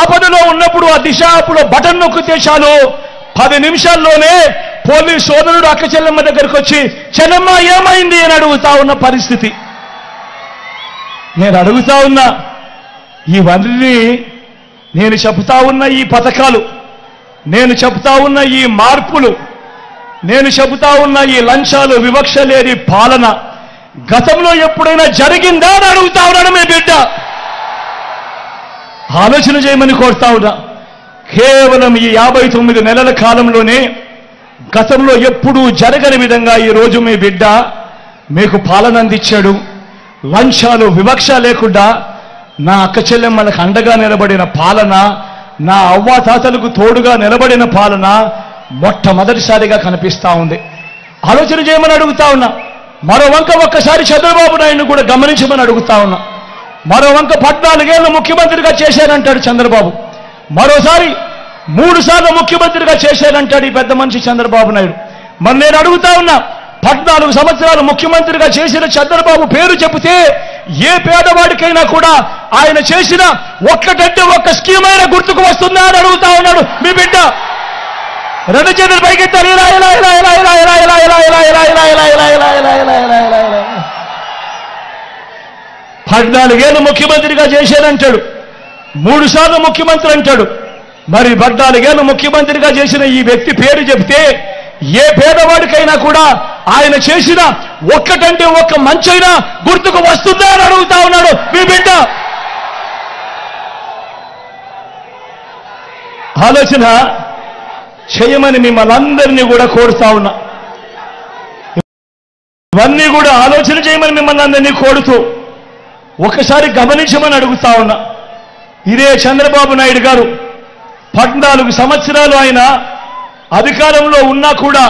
ఆపదలో ఉన్నప్పుడు ఆ దిశ యాప్లో బటన్ నొక్కితే చాలు 10 నిమిషాల్లోనే పోలీస్ సోదరుడు అక్క చెల్లెమ్మ దగ్గరికి వచ్చి చెల్లెమ్మ ఏమైంది అని అడుగుతా ఉన్న పరిస్థితి. నేను అడుగుతా ఉన్నా, ఇవన్నీ నేను చెప్తా ఉన్న ఈ పథకాలు, నేను చెప్తా ఉన్న ఈ మార్పులు, నేను చెబుతా ఉన్న ఈ లంచాలు వివక్ష లేని పాలన గతంలో ఎప్పుడైనా జరిగిందా అని అడుగుతా ఉన్నాడు మీ బిడ్డ. ఆలోచన చేయమని కోరుతా ఉన్నా. కేవలం ఈ 59 నెలల కాలంలోనే గతంలో ఎప్పుడూ జరగని విధంగా ఈరోజు మీ బిడ్డ మీకు పాలన అందించాడు. లంచాలు వివక్ష లేకుండా నా అక్క చెల్లెమ్మలకు అండగా నిలబడిన పాలన, నా అవ్వాతాతలకు తోడుగా నిలబడిన పాలన మొట్టమొదటిసారిగా కనిపిస్తా ఉంది. ఆలోచన చేయమని అడుగుతా ఉన్నా. మరో వంక ఒక్కసారి చంద్రబాబు నాయుడును కూడా గమనించమని అడుగుతా ఉన్నా. మరో వంక 14 ఏళ్ళు ముఖ్యమంత్రిగా చేశారంటాడు చంద్రబాబు, మరోసారి 3 సార్లు ముఖ్యమంత్రిగా చేశారంటాడు ఈ పెద్ద మనిషి చంద్రబాబు నాయుడు. మరి నేను అడుగుతా ఉన్నా, 14 సంవత్సరాలు ముఖ్యమంత్రిగా చేసిన చంద్రబాబు పేరు చెబితే ఏ పేదవాడికైనా కూడా ఆయన చేసిన ఒక్కటంటే ఒక్క స్కీమ్ అయినా గుర్తుకు వస్తుందా అని అడుగుతా ఉన్నాడు మీ బిడ్డ. 2 చేతులు పైకెత్తాలి. 14 ఏళ్ళు ముఖ్యమంత్రిగా చేశానంటాడు, 3 సార్లు ముఖ్యమంత్రి అంటాడు. మరి 14 ఏళ్ళు ముఖ్యమంత్రిగా చేసిన ఈ వ్యక్తి పేరు చెబితే ఏ పేదవాడికైనా కూడా ఆయన చేసిన ఒక్కటంటే ఒక్క మంచైనా గుర్తుకు వస్తుందా అని అడుగుతా ఉన్నాడు మీ బిడ్డ. ఆలోచన చేయమని మిమ్మల్ని అందరినీ కూడా కోరుతా ఉన్నా. ఇవన్నీ కూడా ఆలోచన చేయమని మిమ్మల్ని అందరినీ కోరుతూ ఒకసారి గమనించమని అడుగుతా ఉన్నా. ఇదే చంద్రబాబు నాయుడు గారు 14 సంవత్సరాలు ఆయన అధికారంలో ఉన్నా కూడా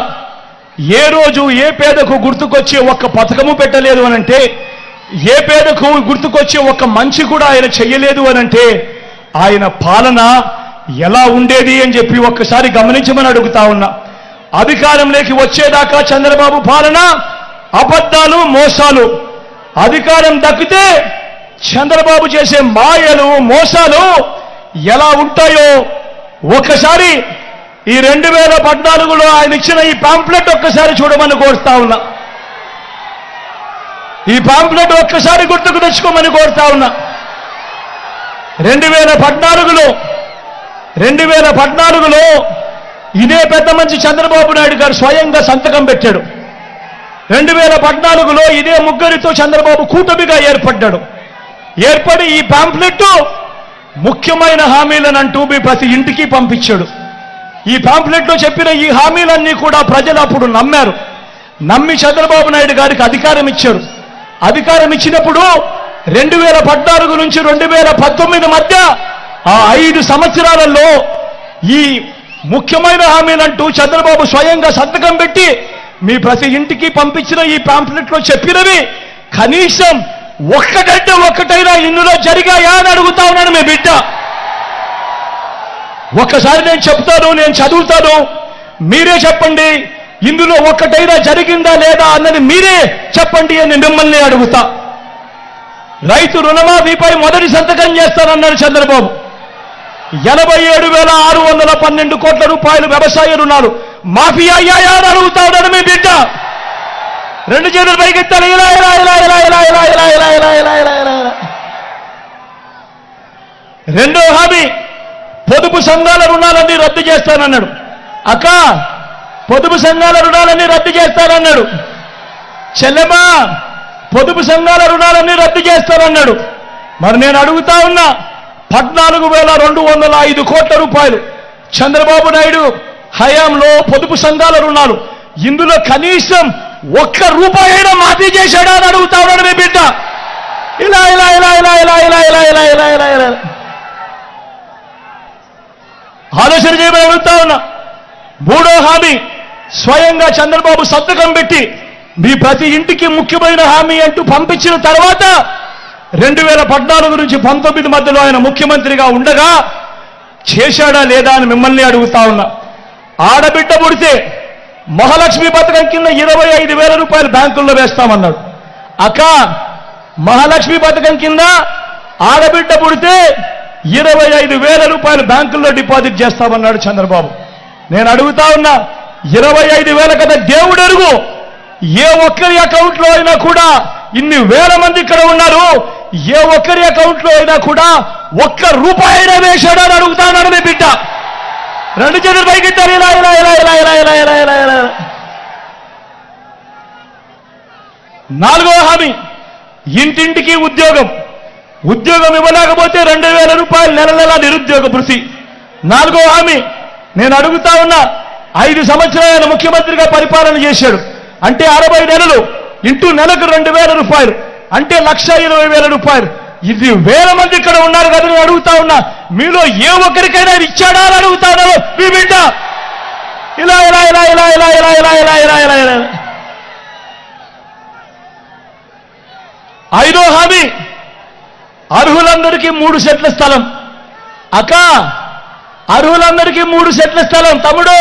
ఏ రోజు ఏ పేదకు గుర్తుకొచ్చే ఒక్క పథకము పెట్టలేదు అనంటే, ఏ పేదకు గుర్తుకొచ్చే ఒక్క మంచి కూడా ఆయన చెయ్యలేదు అనంటే ఆయన పాలన ఎలా ఉండేది అని చెప్పి ఒక్కసారి గమనించమని అడుగుతా ఉన్నా. అధికారంలోకి వచ్చేదాకా చంద్రబాబు పాలన అబద్ధాలు, మోసాలు. అధికారం దక్కితే చంద్రబాబు చేసే మాయలు, మోసాలు ఎలా ఉంటాయో ఒక్కసారి ఈ 2014లో ఆయన ఇచ్చిన ఈ పాంప్లెట్ ఒక్కసారి చూడమని కోరుతా ఉన్నా. ఈ పాంప్లెట్ ఒక్కసారి గుర్తుకు తెచ్చుకోమని కోరుతా ఉన్నా. 2014లో ఇదే పెద్ద మనిషి చంద్రబాబు నాయుడు గారు స్వయంగా సంతకం పెట్టాడు. 2014లో ఇదే ముగ్గురితో చంద్రబాబు కూటమిగా ఏర్పడ్డాడు. ఏర్పడి ఈ పాంప్లెట్ ముఖ్యమైన హామీలనంటూ మీ ప్రతి ఇంటికి పంపించాడు. ఈ పాంప్లెట్లో చెప్పిన ఈ హామీలన్నీ కూడా ప్రజలు అప్పుడు నమ్మారు. నమ్మి చంద్రబాబు నాయుడు గారికి అధికారం ఇచ్చారు. అధికారం ఇచ్చినప్పుడు 2014 నుంచి 2019 మధ్య ఆ 5 సంవత్సరాలలో ఈ ముఖ్యమైన హామీలంటూ చంద్రబాబు స్వయంగా సంతకం పెట్టి మీ ప్రతి ఇంటికి పంపించిన ఈ పాంప్లెట్లో చెప్పినవి కనీసం ఒక్కటంటే ఒక్కటైనా ఇందులో జరిగాయా అని అడుగుతా ఉన్నాను మీ బిడ్డ. ఒక్కసారి నేను చెప్తాను, నేను చదువుతాను, మీరే చెప్పండి ఇందులో ఒక్కటైనా జరిగిందా లేదా అన్నది మీరే చెప్పండి అని మిమ్మల్ని అడుగుతా. రైతు రుణమాఫీపై మొదటి సంతకం చేస్తానన్నాడు చంద్రబాబు. 87,612 కోట్ల రూపాయలు వ్యవసాయ రుణాలు మాఫీ అయ్యాయా అని అడుగుతా ఉన్నాడు మీ బిడ్డ. 2 చేతులు పైకెత్తాలి. రెండో హామీ పొదుపు సంఘాల రుణాలన్నీ రద్దు చేస్తానన్నాడు. అక్క పొదుపు సంఘాల రుణాలన్నీ రద్దు చేస్తానన్నాడు. చెల్లెమ్మ పొదుపు సంఘాల రుణాలన్నీ రద్దు చేస్తానన్నాడు. మరి నేను అడుగుతా ఉన్నా, 14,205 కోట్ల రూపాయలు చంద్రబాబు నాయుడు హయాంలో పొదుపు సంఘాల రుణాలు, ఇందులో కనీసం ఒక్క రూపాయి అయినా మాఫీ చేశాడా అని అడుగుతా ఉన్నాడు మీ బిడ్డ. ఇలా ఇలా ఇలా ఇలా ఇలా ఇలా ఇలా ఇలా ఇలా ఇలా ఇలా ఆలోచన చేయమని అడుగుతా ఉన్నా. మూడో హామీ స్వయంగా చంద్రబాబు సంతకం పెట్టి మీ ప్రతి ఇంటికి ముఖ్యమైన హామీ అంటూ పంపించిన తర్వాత 2014 నుంచి 19 మధ్యలో ఆయన ముఖ్యమంత్రిగా ఉండగా చేశాడా లేదా అని మిమ్మల్ని అడుగుతా ఉన్నా. ఆడబిడ్డ పుడితే మహాలక్ష్మి పథకం కింద 25,000 రూపాయలు బ్యాంకుల్లో వేస్తామన్నాడు. అక్క మహాలక్ష్మి పథకం కింద ఆడబిడ్డ పుడితే 25,000 రూపాయలు బ్యాంకుల్లో డిపాజిట్ చేస్తామన్నాడు చంద్రబాబు. నేను అడుగుతా ఉన్నా, 25,000 కదా దేవుడు ఎరుగు, ఏ ఒక్కరి అకౌంట్లో అయినా కూడా ఇన్ని వేల మంది ఇక్కడ ఉన్నారు, ఏ ఒక్కరి అకౌంట్లో అయినా కూడా ఒక్క రూపాయి అయినా వేశాడు అని అడుగుతా ఉన్నాడు మీ బిడ్డ. రెండు చేతులు పైకెత్తారు, ఇలా ఇలా ఇలా ఇలా ఇలా ఇలా ఇలా ఇలా ఇలా. 4వ హామీ ఇంటింటికి ఉద్యోగం. ఉద్యోగం ఇవ్వలేకపోతే 2,000 రూపాయలు నెల నెల నిరుద్యోగ భృతి. 4వ హామీ నేను అడుగుతా ఉన్నా, 5 సంవత్సరాలు ముఖ్యమంత్రిగా పరిపాలన చేశాడు అంటే 60 నెలలు ఇంటూ నెలకు 2,000 రూపాయలు అంటే 1,20,000 రూపాయలు. ఇది వేల మంది ఇక్కడ ఉన్నారు కదా, నేను అడుగుతా ఉన్నా, మీలో ఏ ఒక్కరికైనా ఇచ్చాడా అని అడుగుతా ఉన్నావు మీ బిడ్డ. ఇలా ఇలా ఇలా ఇలా ఇలా ఇలా ఇలా ఇలా ఇలా ఇలా ఇలా. 5వ హామీ అర్హులందరికీ 3 సెంట్ల స్థలం. అక్క, అర్హులందరికీ 3 సెంట్ల స్థలం. తమ్ముడు